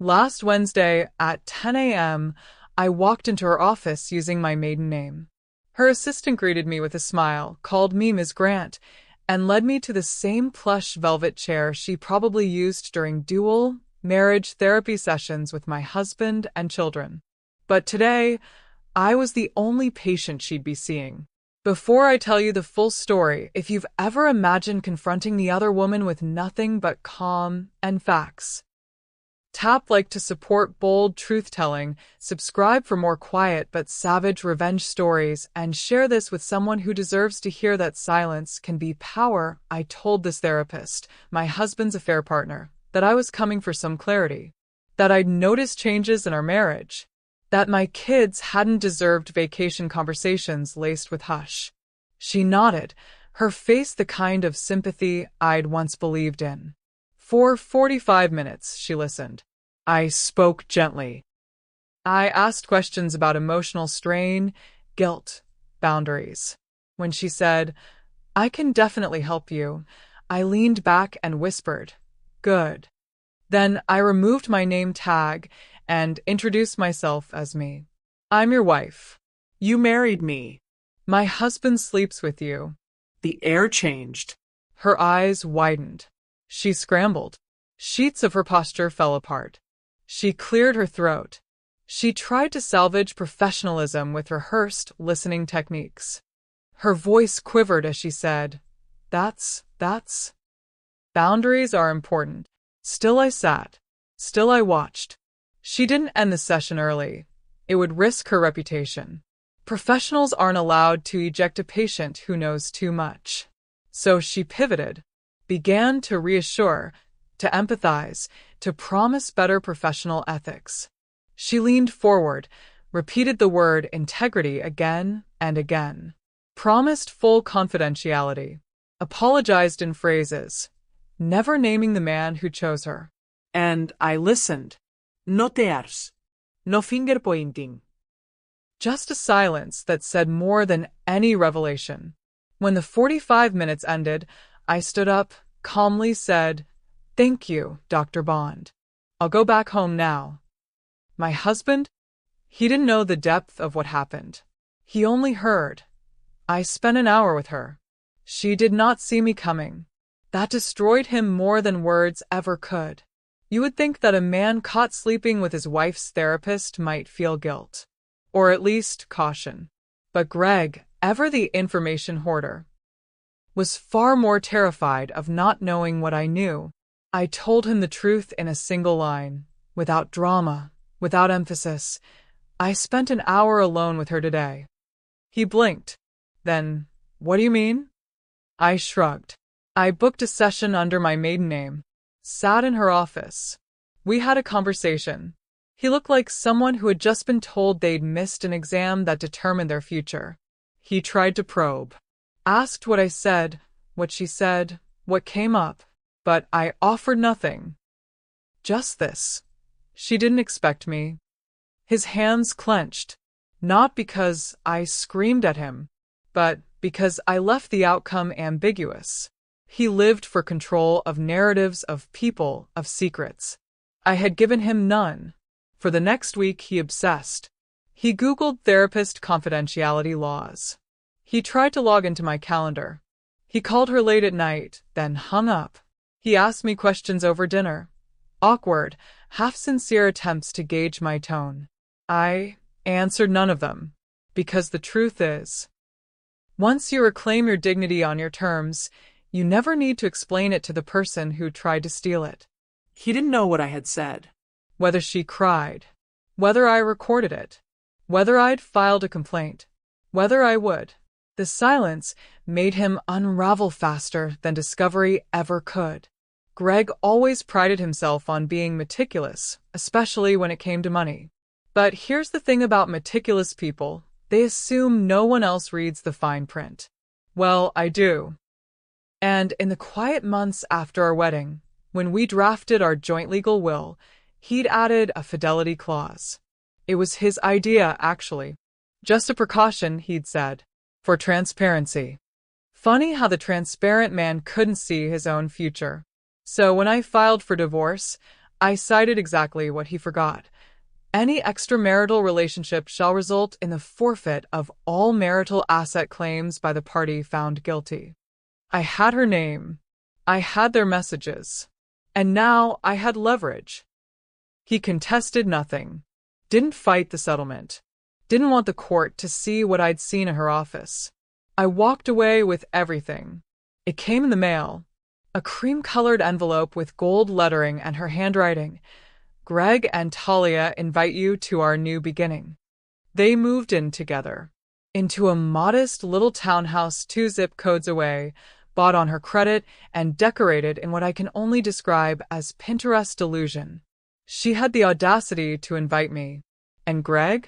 Last Wednesday at 10 a.m., I walked into her office using my maiden name. Her assistant greeted me with a smile, called me Ms. Grant, and led me to the same plush velvet chair she probably used during dual marriage therapy sessions with my husband and children. But today, I was the only patient she'd be seeing. Before I tell you the full story, if you've ever imagined confronting the other woman with nothing but calm and facts, tap like to support bold truth-telling, subscribe for more quiet but savage revenge stories, and share this with someone who deserves to hear that silence can be power. I told this therapist, my husband's affair partner, that I was coming for some clarity, that I'd noticed changes in our marriage, that my kids hadn't deserved vacation conversations laced with hush. She nodded, her face the kind of sympathy I'd once believed in. For 45 minutes, she listened. I spoke gently. I asked questions about emotional strain, guilt, boundaries. When she said, "I can definitely help you," I leaned back and whispered, "Good." Then I removed my name tag and introduced myself as me. "I'm your wife. You married me. My husband sleeps with you." The air changed. Her eyes widened. She scrambled. Sheets of her posture fell apart. She cleared her throat. She tried to salvage professionalism with rehearsed listening techniques. Her voice quivered as she said, That's. Boundaries are important." Still I sat. Still I watched. She didn't end the session early. It would risk her reputation. Professionals aren't allowed to eject a patient who knows too much. So she pivoted, began to reassure, to empathize, to promise better professional ethics. She leaned forward, repeated the word integrity again and again, promised full confidentiality, apologized in phrases, never naming the man who chose her. And I listened. No tears. No finger pointing. Just a silence that said more than any revelation. When the 45 minutes ended, I stood up, calmly said, "Thank you, Dr. Bond. I'll go back home now." My husband? He didn't know the depth of what happened. He only heard. I spent an hour with her. She did not see me coming. That destroyed him more than words ever could. You would think that a man caught sleeping with his wife's therapist might feel guilt, or at least caution. But Greg, ever the information hoarder, was far more terrified of not knowing what I knew. I told him the truth in a single line, without drama, without emphasis. I spent an hour alone with her today. He blinked. Then, "What do you mean?" I shrugged. I booked a session under my maiden name, sat in her office. We had a conversation. He looked like someone who had just been told they'd missed an exam that determined their future. He tried to probe, asked what I said, what she said, what came up, but I offered nothing. Just this. She didn't expect me. His hands clenched, not because I screamed at him, but because I left the outcome ambiguous. He lived for control of narratives, of people, of secrets. I had given him none. For the next week, he obsessed. He Googled therapist confidentiality laws. He tried to log into my calendar. He called her late at night, then hung up. He asked me questions over dinner. Awkward, half-sincere attempts to gauge my tone. I answered none of them. Because the truth is, once you reclaim your dignity on your terms, you never need to explain it to the person who tried to steal it. He didn't know what I had said. Whether she cried, whether I recorded it, whether I'd filed a complaint, whether I would. The silence made him unravel faster than discovery ever could. Greg always prided himself on being meticulous, especially when it came to money. But here's the thing about meticulous people. They assume no one else reads the fine print. Well, I do. And in the quiet months after our wedding, when we drafted our joint legal will, he'd added a fidelity clause. It was his idea, actually. Just a precaution, he'd said, for transparency. Funny how the transparent man couldn't see his own future. So when I filed for divorce, I cited exactly what he forgot. Any extramarital relationship shall result in the forfeit of all marital asset claims by the party found guilty. I had her name. I had their messages. And now I had leverage. He contested nothing. Didn't fight the settlement. Didn't want the court to see what I'd seen in her office. I walked away with everything. It came in the mail. A cream-colored envelope with gold lettering and her handwriting. Greg and Talia invite you to our new beginning. They moved in together. Into a modest little townhouse 2 zip codes away, bought on her credit and decorated in what I can only describe as Pinterest delusion. She had the audacity to invite me. And Greg?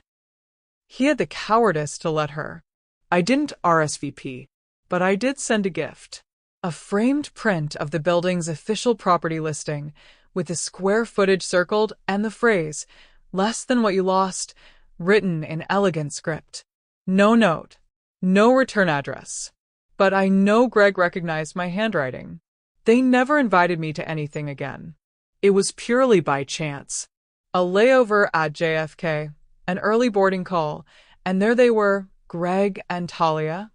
He had the cowardice to let her. I didn't RSVP, but I did send a gift. A framed print of the building's official property listing, with the square footage circled and the phrase, "less than what you lost," written in elegant script. No note. No return address. But I know Greg recognized my handwriting. They never invited me to anything again. It was purely by chance. A layover at JFK, an early boarding call, and there they were, Greg and Talia,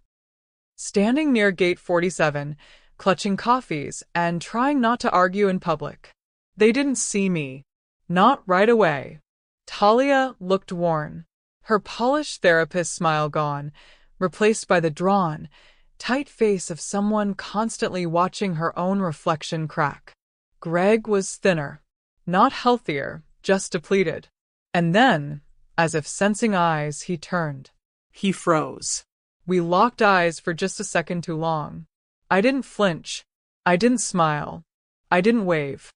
standing near gate 47, clutching coffees and trying not to argue in public. They didn't see me. Not right away. Talia looked worn, her polished therapist smile gone, replaced by the drawn, tight face of someone constantly watching her own reflection crack. Greg was thinner. Not healthier, just depleted. And then, as if sensing eyes, he turned. He froze. We locked eyes for just a second too long. I didn't flinch. I didn't smile. I didn't wave.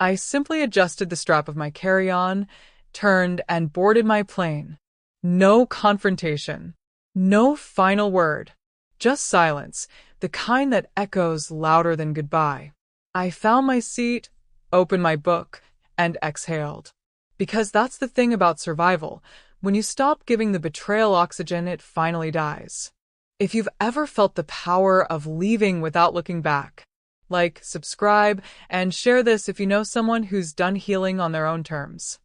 I simply adjusted the strap of my carry-on, turned, and boarded my plane. No confrontation. No final word. Just silence, the kind that echoes louder than goodbye. I found my seat, opened my book, and exhaled. Because that's the thing about survival. When you stop giving the betrayal oxygen, it finally dies. If you've ever felt the power of leaving without looking back, like, subscribe, and share this if you know someone who's done healing on their own terms.